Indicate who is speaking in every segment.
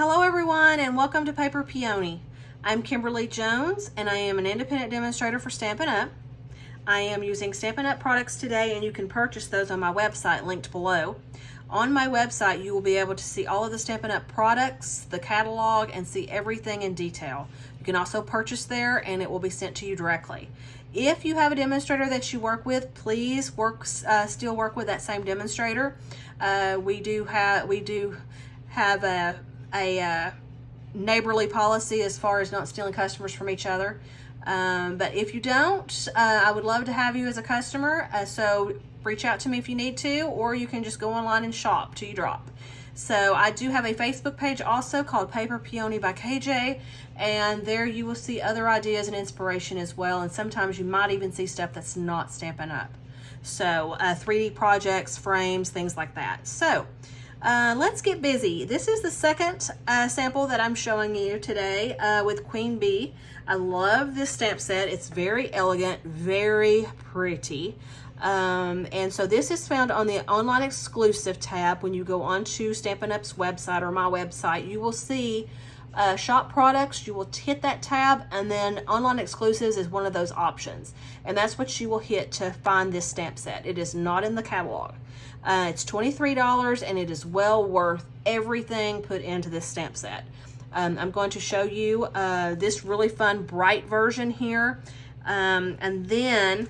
Speaker 1: Hello everyone and welcome to Paper Peony. I'm Kimberly Jones and I am an independent demonstrator for Stampin' Up. I am using Stampin' Up products today and you can purchase those on my website linked below. On my website you will be able to see all of the Stampin' Up products, the catalog, and see everything in detail. You can also purchase there and it will be sent to you directly. If you have a demonstrator that you work with, please still work with that same demonstrator. We do have a neighborly policy as far as not stealing customers from each other. But if you don't, I would love to have you as a customer. So reach out to me if you need to, or you can just go online and shop till you drop. So I do have a Facebook page also called Paper Peony by KJ, and there you will see other ideas and inspiration as well, and sometimes you might even see stuff that's not Stampin' Up. So 3D projects, frames, things like that. So let's get busy. This is the second sample that I'm showing you today with Queen Bee. I love this stamp set. It's very elegant, very pretty. And so this is found on the online exclusive tab. When you go onto Stampin' Up's website or my website, you will see shop products. You will hit that tab, and then online exclusives is one of those options. And that's what you will hit to find this stamp set. It is not in the catalog. It's $23 and it is well worth everything put into this stamp set. I'm going to show you this really fun bright version here, and then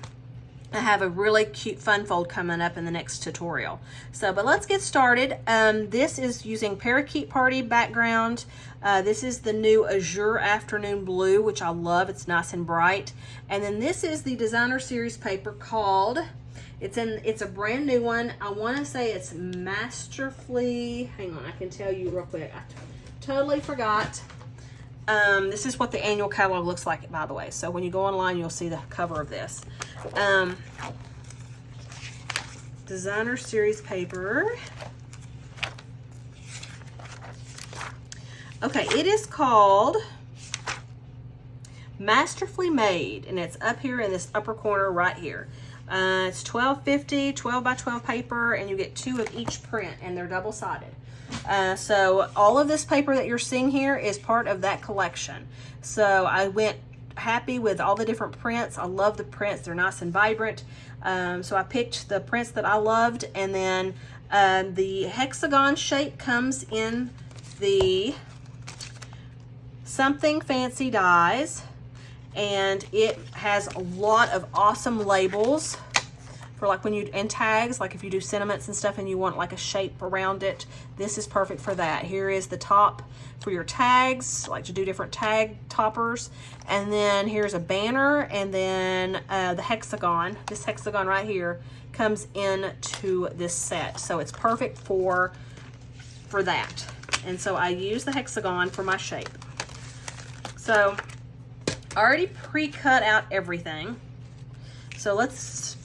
Speaker 1: I have a really cute fun fold coming up in the next tutorial. But let's get started. This is using Parakeet Party background. This is the new Azure Afternoon Blue, which I love. It's nice and bright. And then this is the designer series paper called, it's a brand new one. I want to say it's Masterfully, hang on, I can tell you real quick. I totally forgot. This is what the annual catalog looks like, by the way. So when you go online, you'll see the cover of this. Designer series paper. Okay, it is called Masterfully Made, and it's up here in this upper corner right here. It's $12.50, 12 by 12 paper, and you get 2 of each print, and they're double-sided. So all of this paper that you're seeing here is part of that collection. So I went happy with all the different prints. I love the prints. They're nice and vibrant. So I picked the prints that I loved, and then the hexagon shape comes in the Something Fancy dies, and it has a lot of awesome labels for like when you, and tags, like if you do sentiments and stuff and you want like a shape around it, this is perfect for that. Here is the top for your tags, like to do different tag toppers. And then here's a banner, and then the hexagon, this hexagon right here comes into this set. So it's perfect for that. And so I use the hexagon for my shape. So I already pre-cut out everything. So let's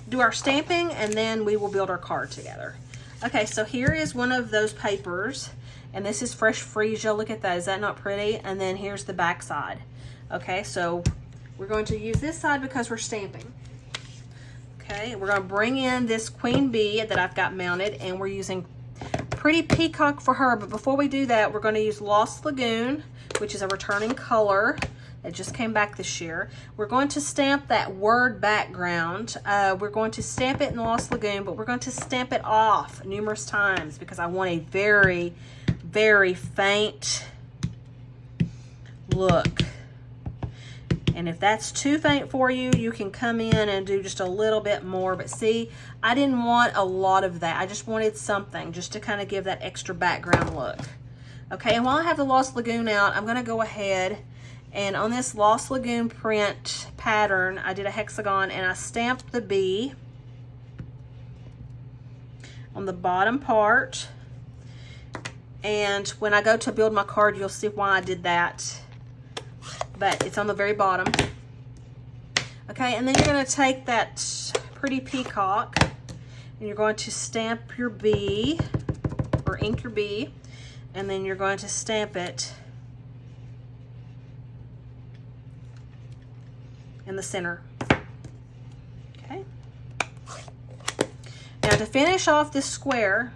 Speaker 1: do our stamping and then we will build our card together. Okay, so here is one of those papers, and this is Fresh Freesia. Look at that, is that not pretty? And then here's the back side. Okay, so we're going to use this side because we're stamping. Okay, we're going to bring in this Queen Bee that I've got mounted, and we're using Pretty Peacock for her. But before we do that, we're going to use Lost Lagoon, which is a returning color. It just came back this year. We're going to stamp that word background. We're going to stamp it in Lost Lagoon, but we're going to stamp it off numerous times because I want a very, very faint look. And if that's too faint for you, you can come in and do just a little bit more. But see, I didn't want a lot of that. I just wanted something just to kind of give that extra background look. Okay, and while I have the Lost Lagoon out, I'm going to go ahead and on this Lost Lagoon print pattern, I did a hexagon and I stamped the bee on the bottom part. And when I go to build my card, you'll see why I did that. But it's on the very bottom. Okay, and then you're going to take that Pretty Peacock and you're going to stamp your bee, or ink your bee, and then you're going to stamp it in the center. Okay. Now to finish off this square,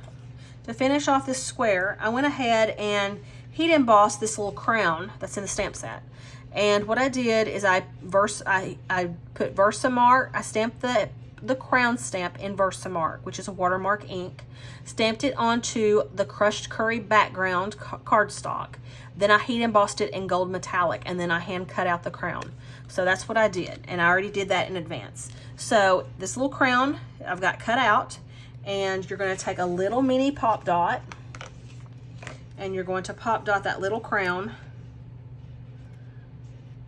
Speaker 1: I went ahead and heat embossed this little crown that's in the stamp set. And what I did is I put Versamark. I stamped the crown stamp in Versamark, which is a watermark ink. Stamped it onto the crushed curry background cardstock. Then I heat embossed it in gold metallic, and then I hand cut out the crown. So that's what I did, and I already did that in advance. So this little crown I've got cut out, and you're going to take a little mini pop dot, and you're going to pop dot that little crown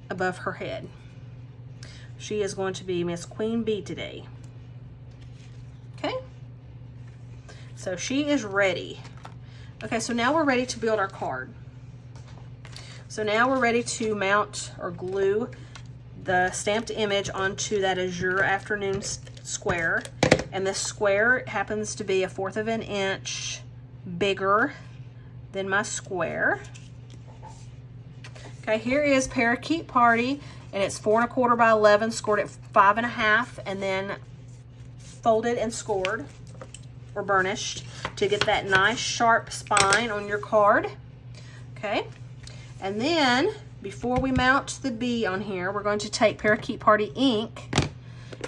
Speaker 1: above her head. She is going to be Miss Queen Bee today. Okay, so she is ready. Okay, so now we're ready to build our card. So now we're ready to mount or glue the stamped image onto that Azure Afternoon square. And this square happens to be 1/4 of an inch bigger than my square. Okay, here is Parakeet Party, and it's 4 1/4 by 11, scored at 5 1/2, and then folded and scored or burnished to get that nice sharp spine on your card. Okay, and then before we mount the bee on here, we're going to take Parakeet Party ink,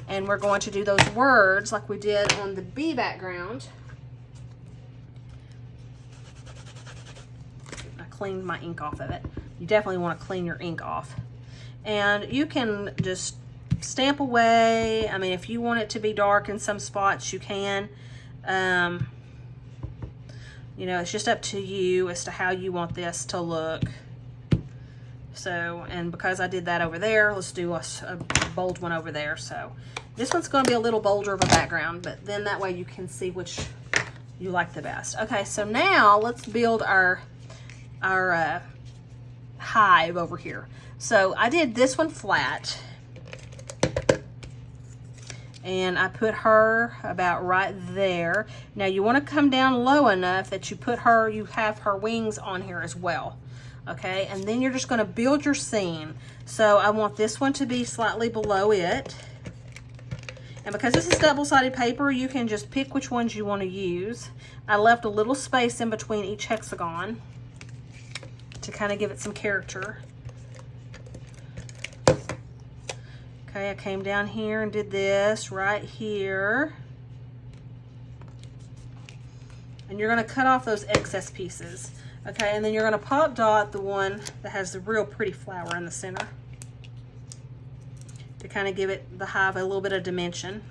Speaker 1: and we're going to do those words like we did on the bee background. I cleaned my ink off of it. You definitely want to clean your ink off. And you can just stamp away. I mean, if you want it to be dark in some spots, you can. You know, it's just up to you as to how you want this to look. So, and because I did that over there, let's do a bold one over there. So this one's going to be a little bolder of a background, but then that way you can see which you like the best. Okay, so now let's build our hive over here. So I did this one flat, and I put her about right there. Now you want to come down low enough that you have her wings on here as well. Okay, and then you're just going to build your scene. So I want this one to be slightly below it. And because this is double-sided paper, you can just pick which ones you want to use. I left a little space in between each hexagon to kind of give it some character. Okay, I came down here and did this right here. And you're going to cut off those excess pieces. Okay, and then you're going to pop dot the one that has the real pretty flower in the center to kind of give it, the hive, a little bit of dimension.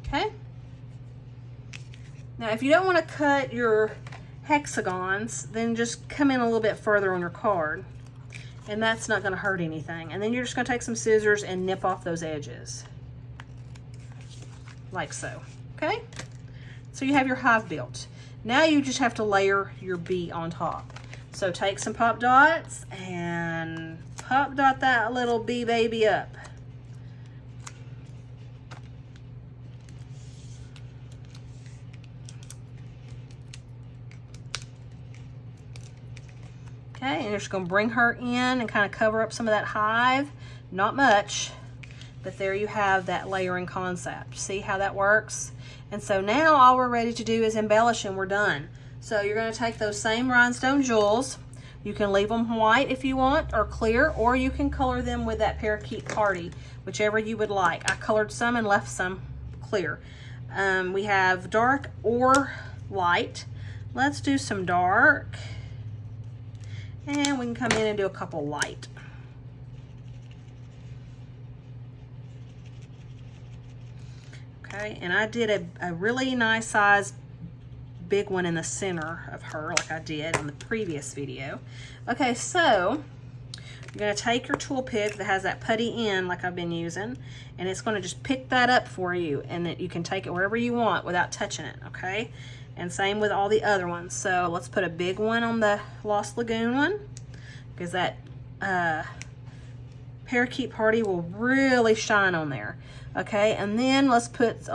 Speaker 1: Okay. Now, if you don't want to cut your hexagons, then just come in a little bit further on your card, and that's not going to hurt anything. And then you're just going to take some scissors and nip off those edges. Like so. Okay, so you have your hive built. Now you just have to layer your bee on top. So take some pop dots and pop dot that little bee baby up. Okay, and you're just going to bring her in and kind of cover up some of that hive. Not much. But there you have that layering concept. See how that works? And so now all we're ready to do is embellish, and we're done. So you're going to take those same rhinestone jewels. You can leave them white if you want, or clear, or you can color them with that Parakeet Party, whichever you would like. I colored some and left some clear. We have dark or light. Let's do some dark. And we can come in and do a couple light. Okay, and I did a really nice size big one in the center of her like I did on the previous video. Okay, so you're going to take your tool pick that has that putty end like I've been using, and it's going to just pick that up for you, and that you can take it wherever you want without touching it, okay? And same with all the other ones. So let's put a big one on the Lost Lagoon one, because that Parakeet Party will really shine on there. Okay, and then let's put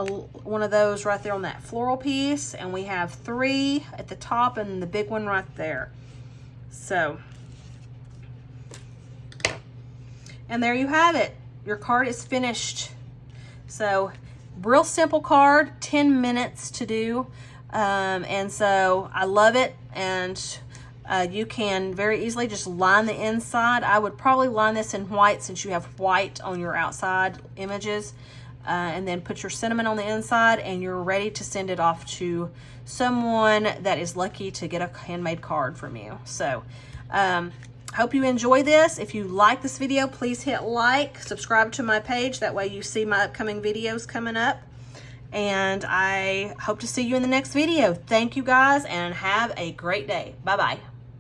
Speaker 1: one of those right there on that floral piece, and we have 3 at the top and the big one right there. So, and there you have it. Your card is finished. So Real simple card, 10 minutes to do. And so I love it. And you can very easily just line the inside. I would probably line this in white since you have white on your outside images. And then put your cinnamon on the inside, and you're ready to send it off to someone that is lucky to get a handmade card from you. So hope you enjoy this. If you like this video, please hit like, subscribe to my page. That way you see my upcoming videos coming up. And I hope to see you in the next video. Thank you guys, and have a great day. Bye-bye.